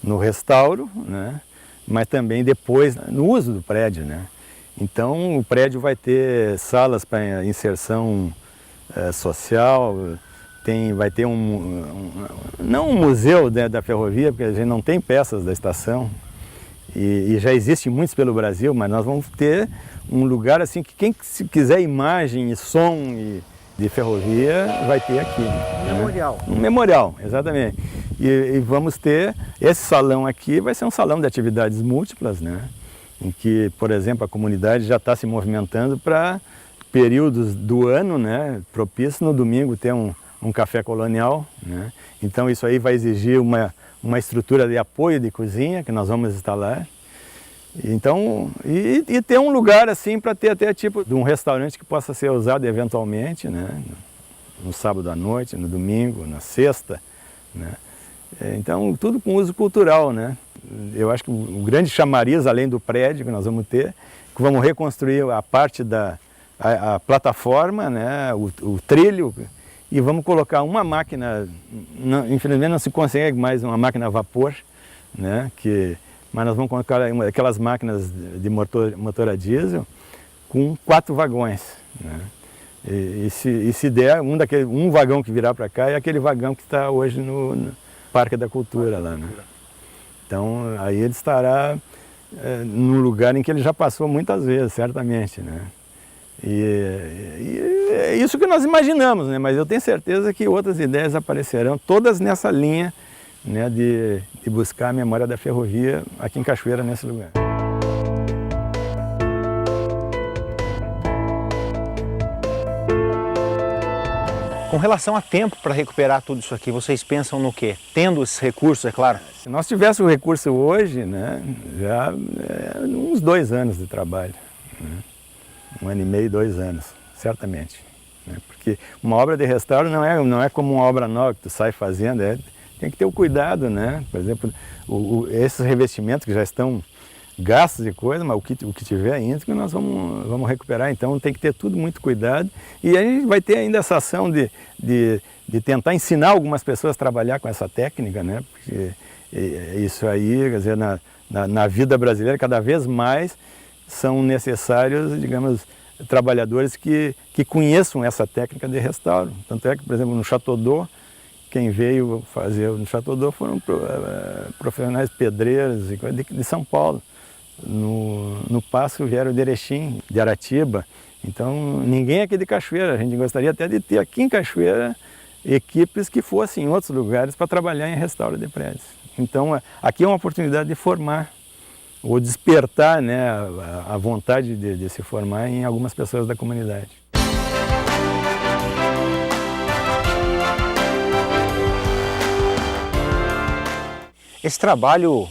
no restauro, né? Mas também depois no uso do prédio, né? Então o prédio vai ter salas para inserção social, vai ter não um museu, né, da ferrovia, porque a gente não tem peças da estação, e já existem muitos pelo Brasil, mas nós vamos ter um lugar assim que quem quiser imagem e som de ferrovia vai ter aqui. Um memorial. Um memorial, exatamente. E vamos ter, esse salão aqui vai ser um salão de atividades múltiplas, né? Em que, por exemplo, a comunidade já está se movimentando para períodos do ano, né, propício no domingo ter um café colonial, né? Então isso aí vai exigir uma estrutura de apoio de cozinha que nós vamos instalar. Então, e ter um lugar assim para ter até tipo de um restaurante que possa ser usado eventualmente, né? No sábado à noite, no domingo, na sexta, né? Então, tudo com uso cultural, né? Eu acho que o grande chamariz, além do prédio que nós vamos ter, que vamos reconstruir a parte a plataforma, né? o trilho, e vamos colocar uma máquina, infelizmente não se consegue mais uma máquina a vapor, né? Mas nós vamos colocar aquelas máquinas de motor a diesel com 4 vagões, né? E se der, um vagão que virar para cá é aquele vagão que está hoje no Parque da Cultura lá, né? Então aí ele estará num lugar em que ele já passou muitas vezes, certamente, né? E é isso que nós imaginamos, né? Mas eu tenho certeza que outras ideias aparecerão, todas nessa linha, né, de buscar a memória da ferrovia aqui em Cachoeira, nesse lugar. Com relação a tempo para recuperar tudo isso aqui, vocês pensam no quê? Tendo esses recursos, é claro? Se nós tivéssemos o recurso hoje, né, já uns 2 anos de trabalho, né? 1 ano e meio, 2 anos, certamente. Né? Porque uma obra de restauro não é como uma obra nova que tu sai fazendo, tem que ter o cuidado, né? Por exemplo, esses revestimentos que já estão gastos e coisa, mas o que tiver íntegro nós vamos recuperar, então tem que ter tudo muito cuidado. E a gente vai ter ainda essa ação de tentar ensinar algumas pessoas a trabalhar com essa técnica, né? Porque isso aí, quer dizer, na vida brasileira, cada vez mais são necessários, digamos, trabalhadores que conheçam essa técnica de restauro. Tanto é que, por exemplo, no Chateau d'Eau, quem veio fazer no Chateau d'Eau foram profissionais pedreiros de São Paulo. No Passo vieram de Erechim, de Aratiba. Então, ninguém aqui de Cachoeira. A gente gostaria até de ter aqui em Cachoeira equipes que fossem em outros lugares para trabalhar em restauro de prédios. Então, aqui é uma oportunidade de formar, ou despertar, né, a vontade de se formar em algumas pessoas da comunidade. Esse trabalho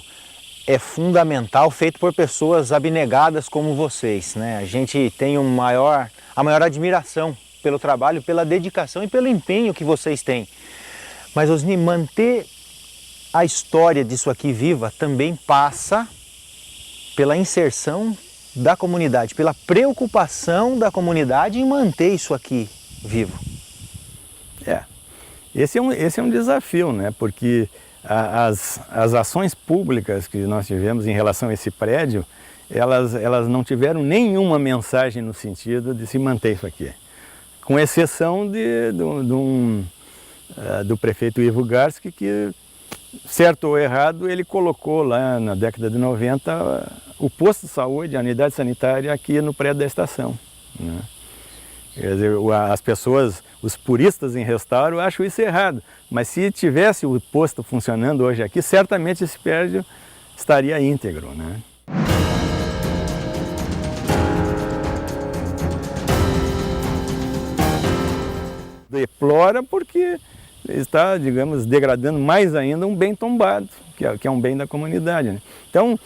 é fundamental, feito por pessoas abnegadas como vocês, né? A gente tem a maior admiração pelo trabalho, pela dedicação e pelo empenho que vocês têm. Mas, Osni, manter a história disso aqui viva também passa pela inserção da comunidade, pela preocupação da comunidade em manter isso aqui vivo. Esse é um desafio, né? Porque as ações públicas que nós tivemos em relação a esse prédio, elas não tiveram nenhuma mensagem no sentido de se manter isso aqui. Com exceção do prefeito Ivo Garski, que, certo ou errado, ele colocou lá na década de 90 o posto de saúde, a unidade sanitária aqui no prédio da estação, né? Quer dizer, as pessoas, os puristas em restauro, acham isso errado. Mas se tivesse o posto funcionando hoje aqui, certamente esse prédio estaria íntegro, né? Deplora porque está, digamos, degradando mais ainda um bem tombado, que é um bem da comunidade, né? Então,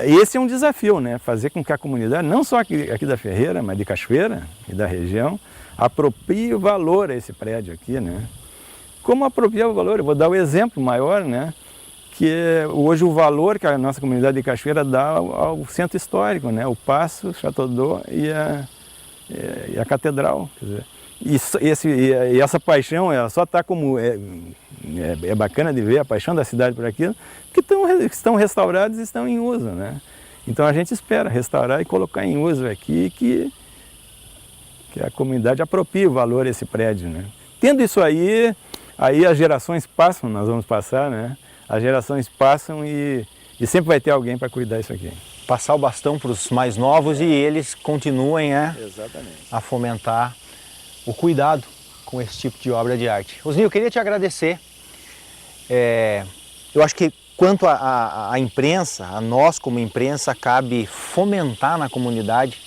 esse é um desafio, né? Fazer com que a comunidade, não só aqui da Ferreira, mas de Cachoeira e da região, aproprie o valor a esse prédio aqui, né? Como apropriar o valor? Eu vou dar o exemplo maior, né? Que é hoje o valor que a nossa comunidade de Cachoeira dá ao centro histórico, né? O Passo, Chateau d'Eau e a Catedral. Quer dizer, e essa paixão, ela só está como... É bacana de ver a paixão da cidade por aquilo, que estão restaurados e estão em uso, né? Então a gente espera restaurar e colocar em uso aqui que a comunidade aproprie o valor a esse prédio, né? Tendo isso aí as gerações passam, nós vamos passar, né? As gerações passam e sempre vai ter alguém para cuidar disso aqui. Passar o bastão para os mais novos e eles continuem a fomentar o cuidado com esse tipo de obra de arte. Osni, eu queria te agradecer. Eu acho que quanto à imprensa, a nós como imprensa, cabe fomentar na comunidade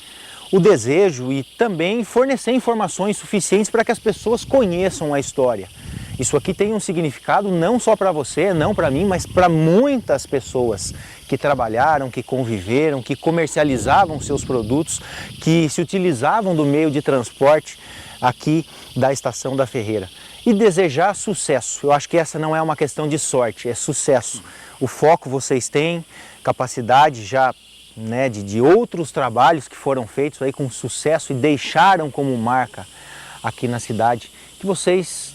o desejo e também fornecer informações suficientes para que as pessoas conheçam a história. Isso aqui tem um significado não só para você, não para mim, mas para muitas pessoas que trabalharam, que conviveram, que comercializavam seus produtos, que se utilizavam do meio de transporte aqui da Estação da Ferreira. E desejar sucesso. Eu acho que essa não é uma questão de sorte, é sucesso. O foco vocês têm, capacidade já, né, de outros trabalhos que foram feitos aí com sucesso e deixaram como marca aqui na cidade. Que vocês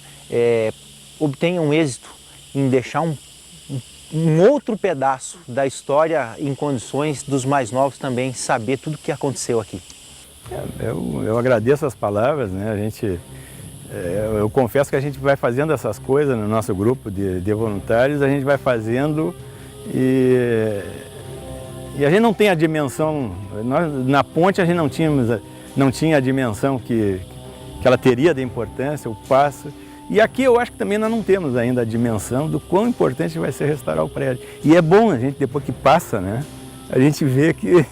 obtenham êxito em deixar um outro pedaço da história em condições dos mais novos também saber tudo o que aconteceu aqui. Eu agradeço as palavras, né? Eu confesso que a gente vai fazendo essas coisas no nosso grupo de voluntários, a gente vai fazendo e a gente não tem a dimensão, na ponte a gente não tinha a dimensão que ela teria da importância, o passo. E aqui eu acho que também nós não temos ainda a dimensão do quão importante vai ser restaurar o prédio. E é bom a gente, depois que passa, né, a gente vê que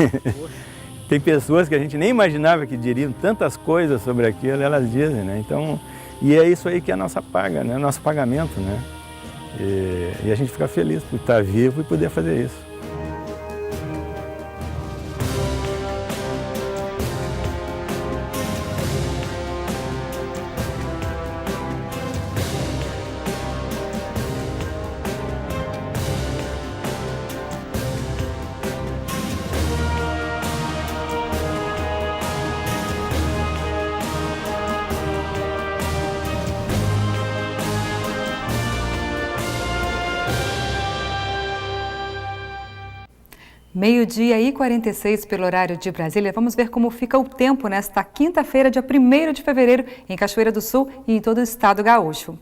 tem pessoas que a gente nem imaginava que diriam tantas coisas sobre aquilo, elas dizem, né? Então, e é isso aí que é a nossa paga, né? Nosso pagamento, né? E a gente fica feliz por estar vivo e poder fazer isso. Meio-dia e 46 pelo horário de Brasília. Vamos ver como fica o tempo nesta quinta-feira, dia 1º de fevereiro, em Cachoeira do Sul e em todo o estado gaúcho.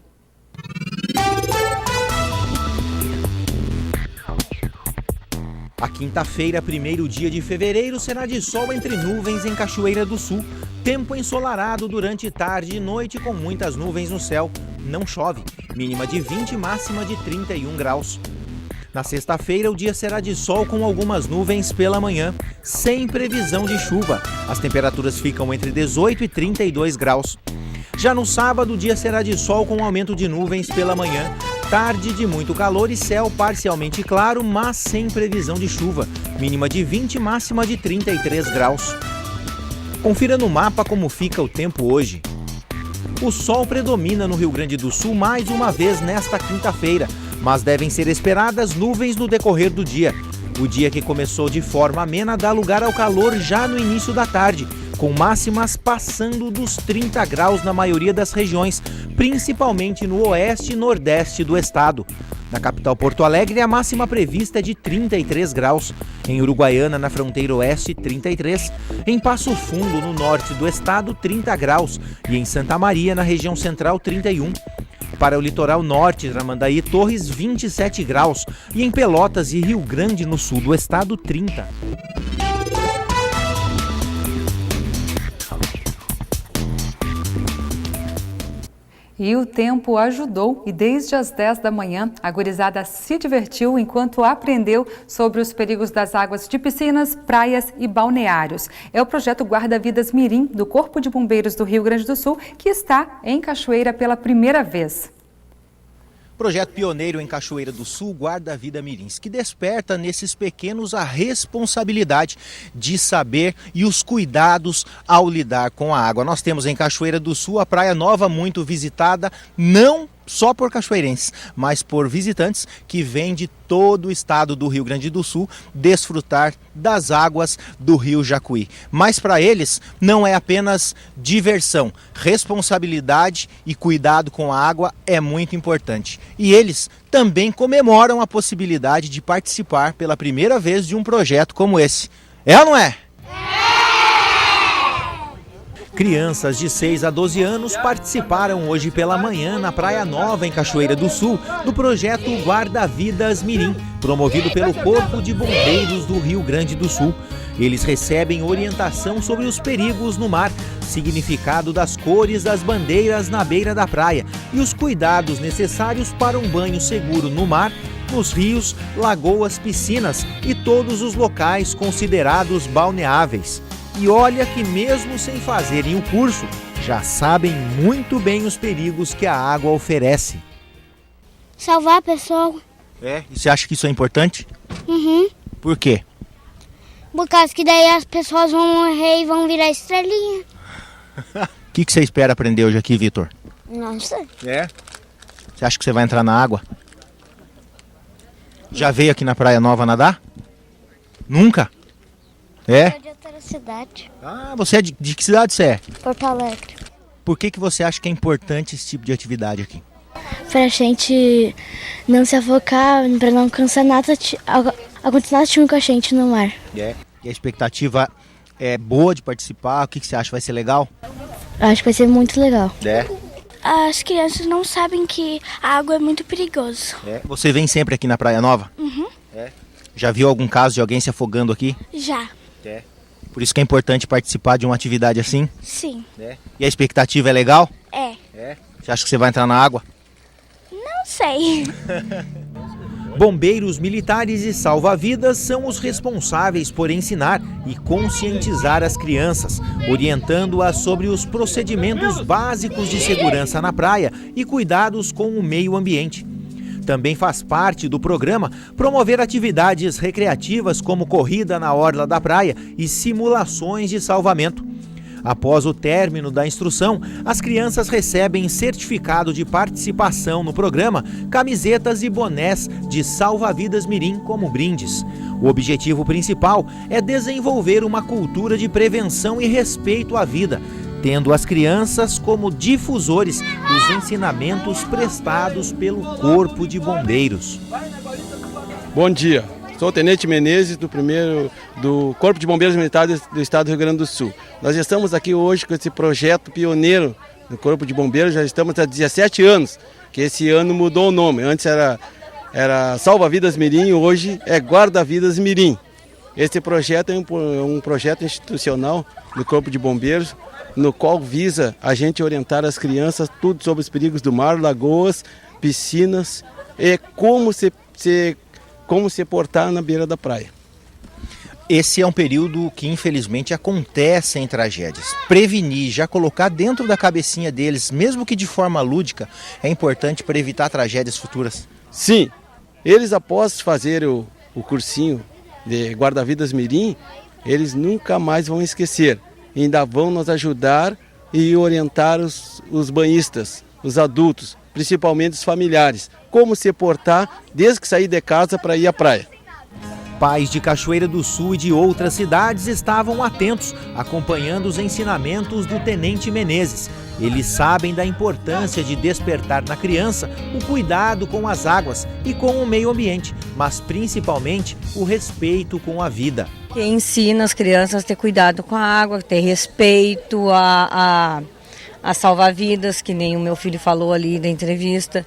A quinta-feira, 1º dia de fevereiro, será de sol entre nuvens em Cachoeira do Sul. Tempo ensolarado durante tarde e noite com muitas nuvens no céu. Não chove. Mínima de 20, máxima de 31 graus. Na sexta-feira, o dia será de sol com algumas nuvens pela manhã, sem previsão de chuva. As temperaturas ficam entre 18 e 32 graus. Já no sábado, o dia será de sol com aumento de nuvens pela manhã, tarde de muito calor e céu parcialmente claro, mas sem previsão de chuva. Mínima de 20, máxima de 33 graus. Confira no mapa como fica o tempo hoje. O sol predomina no Rio Grande do Sul mais uma vez nesta quinta-feira, mas devem ser esperadas nuvens no decorrer do dia. O dia que começou de forma amena dá lugar ao calor já no início da tarde, com máximas passando dos 30 graus na maioria das regiões, principalmente no oeste e nordeste do estado. Na capital Porto Alegre, a máxima prevista é de 33 graus. Em Uruguaiana, na fronteira oeste, 33. Em Passo Fundo, no norte do estado, 30 graus. E em Santa Maria, na região central, 31. Para o litoral norte, Tramandaí e Torres, 27 graus. E em Pelotas e Rio Grande, no sul do estado, 30. E o tempo ajudou e desde as 10 da manhã a gurizada se divertiu enquanto aprendeu sobre os perigos das águas de piscinas, praias e balneários. É o projeto Guarda-Vidas Mirim do Corpo de Bombeiros do Rio Grande do Sul que está em Cachoeira pela primeira vez. Projeto pioneiro em Cachoeira do Sul, Guarda-Vida Mirins, que desperta nesses pequenos a responsabilidade de saber e os cuidados ao lidar com a água. Nós temos em Cachoeira do Sul a Praia Nova, muito visitada, não só por cachoeirenses, mas por visitantes que vêm de todo o estado do Rio Grande do Sul desfrutar das águas do Rio Jacuí. Mas para eles não é apenas diversão, responsabilidade e cuidado com a água é muito importante. E eles também comemoram a possibilidade de participar pela primeira vez de um projeto como esse. É ou não é? Crianças de 6 a 12 anos participaram hoje pela manhã na Praia Nova, em Cachoeira do Sul, do projeto Guarda-Vidas Mirim, promovido pelo Corpo de Bombeiros do Rio Grande do Sul. Eles recebem orientação sobre os perigos no mar, significado das cores das bandeiras na beira da praia e os cuidados necessários para um banho seguro no mar, nos rios, lagoas, piscinas e todos os locais considerados balneáveis. E olha que mesmo sem fazerem o curso, já sabem muito bem os perigos que a água oferece. Salvar a pessoa. É? E você acha que isso é importante? Uhum. Por quê? Por causa que daí as pessoas vão morrer e vão virar estrelinha. O que você espera aprender hoje aqui, Vitor? Não sei. É? Você acha que você vai entrar na água? Já veio aqui na Praia Nova nadar? Nunca? É? De outra cidade. Ah, você é de que cidade você é? Porto Alegre. Por que você acha que é importante esse tipo de atividade aqui? Pra gente não se afogar, pra não cansar nada, acontecer nada com a gente no mar. É. E a expectativa é boa de participar? O que você acha? Vai ser legal? Acho que vai ser muito legal. É. As crianças não sabem que a água é muito perigosa. É. Você vem sempre aqui na Praia Nova? Uhum. É. Já viu algum caso de alguém se afogando aqui? Já. É. Por isso que é importante participar de uma atividade assim? Sim. É. E a expectativa é legal? É. É. Você acha que você vai entrar na água? Não sei. Bombeiros militares e salva-vidas são os responsáveis por ensinar e conscientizar as crianças, orientando-as sobre os procedimentos básicos de segurança na praia e cuidados com o meio ambiente. Também faz parte do programa promover atividades recreativas como corrida na orla da praia e simulações de salvamento. Após o término da instrução, as crianças recebem certificado de participação no programa, camisetas e bonés de Salva-Vidas Mirim como brindes. O objetivo principal é desenvolver uma cultura de prevenção e respeito à vida, tendo as crianças como difusores dos ensinamentos prestados pelo Corpo de Bombeiros. Bom dia, sou o Tenente Menezes do Corpo de Bombeiros Militares do Estado do Rio Grande do Sul. Nós estamos aqui hoje com esse projeto pioneiro do Corpo de Bombeiros, já estamos há 17 anos, que esse ano mudou o nome. Antes era Salva-Vidas Mirim, hoje é Guarda-Vidas Mirim. Esse projeto é um projeto institucional do Corpo de Bombeiros, no qual visa a gente orientar as crianças tudo sobre os perigos do mar, lagoas, piscinas e como se portar na beira da praia. Esse é um período que infelizmente acontecem tragédias. Prevenir, já colocar dentro da cabecinha deles, mesmo que de forma lúdica, é importante para evitar tragédias futuras. Sim, eles após fazer o cursinho de Guarda-Vidas Mirim, eles nunca mais vão esquecer. Ainda vão nos ajudar e orientar os banhistas, os adultos, principalmente os familiares, como se portar desde que sair de casa para ir à praia. Pais de Cachoeira do Sul e de outras cidades estavam atentos, acompanhando os ensinamentos do Tenente Menezes. Eles sabem da importância de despertar na criança o cuidado com as águas e com o meio ambiente, mas principalmente o respeito com a vida. Ensina as crianças a ter cuidado com a água, ter respeito a salva-vidas, que nem o meu filho falou ali na entrevista.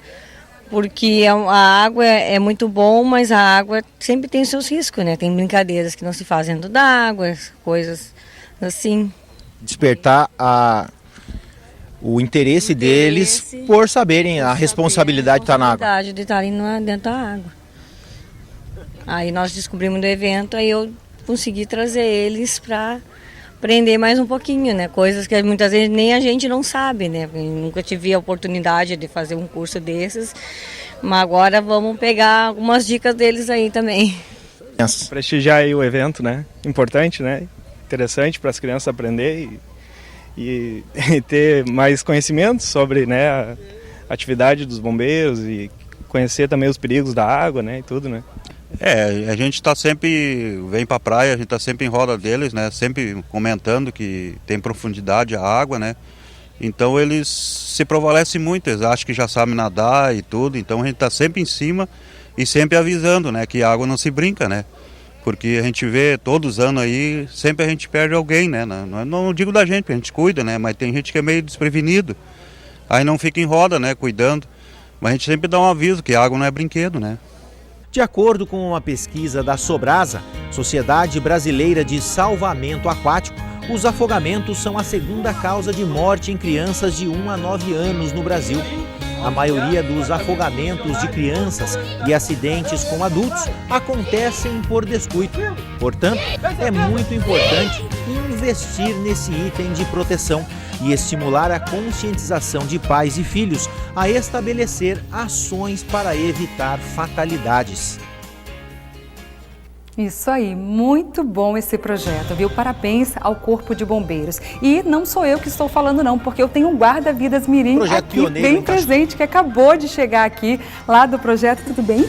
Porque a água é muito bom, mas a água sempre tem seus riscos, né? Tem brincadeiras que não se fazem dentro da água, coisas assim. Despertar o interesse deles por saberem a responsabilidade de estar na água. A responsabilidade de estarem dentro da água. Aí nós descobrimos do evento, aí eu consegui trazer eles para aprender mais um pouquinho, né? Coisas que muitas vezes nem a gente não sabe, né? Eu nunca tive a oportunidade de fazer um curso desses, mas agora vamos pegar algumas dicas deles aí também. Prestigiar aí o evento, né? Importante, né? Interessante para as crianças aprender e ter mais conhecimento sobre, né, a atividade dos bombeiros e conhecer também os perigos da água, né? E tudo, né? A gente vem para a praia, a gente está sempre em roda deles, né? Sempre comentando que tem profundidade a água, né? Então eles se prevalecem muito, eles acham que já sabem nadar e tudo, então a gente está sempre em cima e sempre avisando, né? Que a água não se brinca, né? Porque a gente vê todos os anos aí, sempre a gente perde alguém, né? Não digo da gente, porque a gente cuida, né? Mas tem gente que é meio desprevenido, aí não fica em roda, né? Cuidando, mas a gente sempre dá um aviso que a água não é brinquedo, né? De acordo com uma pesquisa da Sobrasa, Sociedade Brasileira de Salvamento Aquático, os afogamentos são a segunda causa de morte em crianças de 1 a 9 anos no Brasil. A maioria dos afogamentos de crianças e acidentes com adultos acontecem por descuido. Portanto, é muito importante investir nesse item de proteção e estimular a conscientização de pais e filhos a estabelecer ações para evitar fatalidades. Isso aí, muito bom esse projeto, viu? Parabéns ao Corpo de Bombeiros. E não sou eu que estou falando não, porque eu tenho um guarda-vidas mirim aqui bem presente, que acabou de chegar aqui lá do projeto. Tudo bem?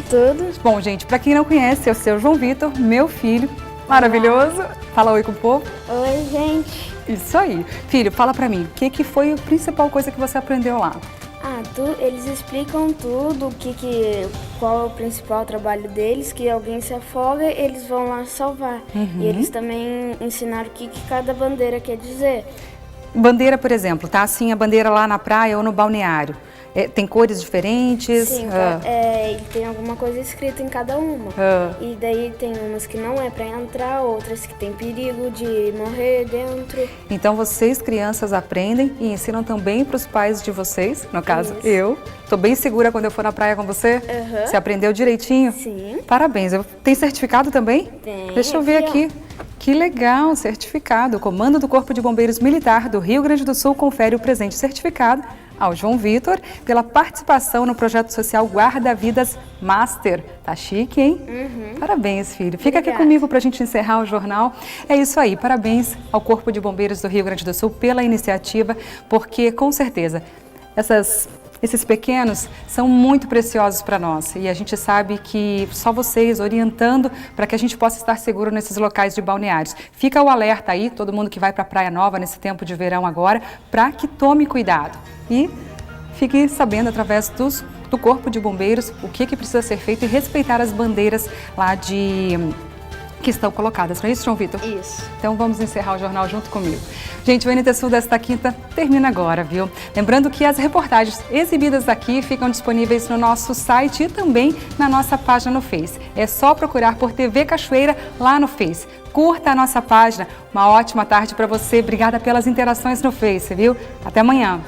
Tudo. Bom, gente, para quem não conhece, é o seu João Vitor, meu filho, maravilhoso. Fala oi com o povo. Oi, gente. Isso aí. Filho, fala para mim, o que foi a principal coisa que você aprendeu lá? Eles explicam tudo, qual é o principal trabalho deles, que alguém se afoga, eles vão lá salvar. E eles também ensinaram o que cada bandeira quer dizer. Bandeira, por exemplo, tá assim a bandeira lá na praia ou no balneário. Tem cores diferentes? Sim, tem alguma coisa escrita em cada uma. E daí tem umas que não é para entrar, outras que tem perigo de morrer dentro. Então vocês, crianças, aprendem e ensinam também para os pais de vocês, no caso eu. Estou bem segura quando eu for na praia com você? Você aprendeu direitinho? Sim. Parabéns. Tem certificado também? Tem. Deixa eu ver aqui. Que legal, certificado. O Comando do Corpo de Bombeiros Militar do Rio Grande do Sul confere o presente certificado ao João Vitor pela participação no projeto social Guarda-Vidas Master. Tá chique, hein? Parabéns, filho. Fica aqui comigo para a gente encerrar o jornal. É isso aí, parabéns ao Corpo de Bombeiros do Rio Grande do Sul pela iniciativa, porque com certeza esses pequenos são muito preciosos para nós e a gente sabe que só vocês orientando para que a gente possa estar seguro nesses locais de balneários. Fica o alerta aí, todo mundo que vai para a Praia Nova nesse tempo de verão agora, para que tome cuidado e fique sabendo através do Corpo de Bombeiros o que precisa ser feito e respeitar as bandeiras lá que estão colocadas, não é isso, João Vitor? Isso. Então vamos encerrar o jornal junto comigo. Gente, o NT Sul desta quinta termina agora, viu? Lembrando que as reportagens exibidas aqui ficam disponíveis no nosso site e também na nossa página no Face. É só procurar por TV Cachoeira lá no Face. Curta a nossa página. Uma ótima tarde para você. Obrigada pelas interações no Face, viu? Até amanhã.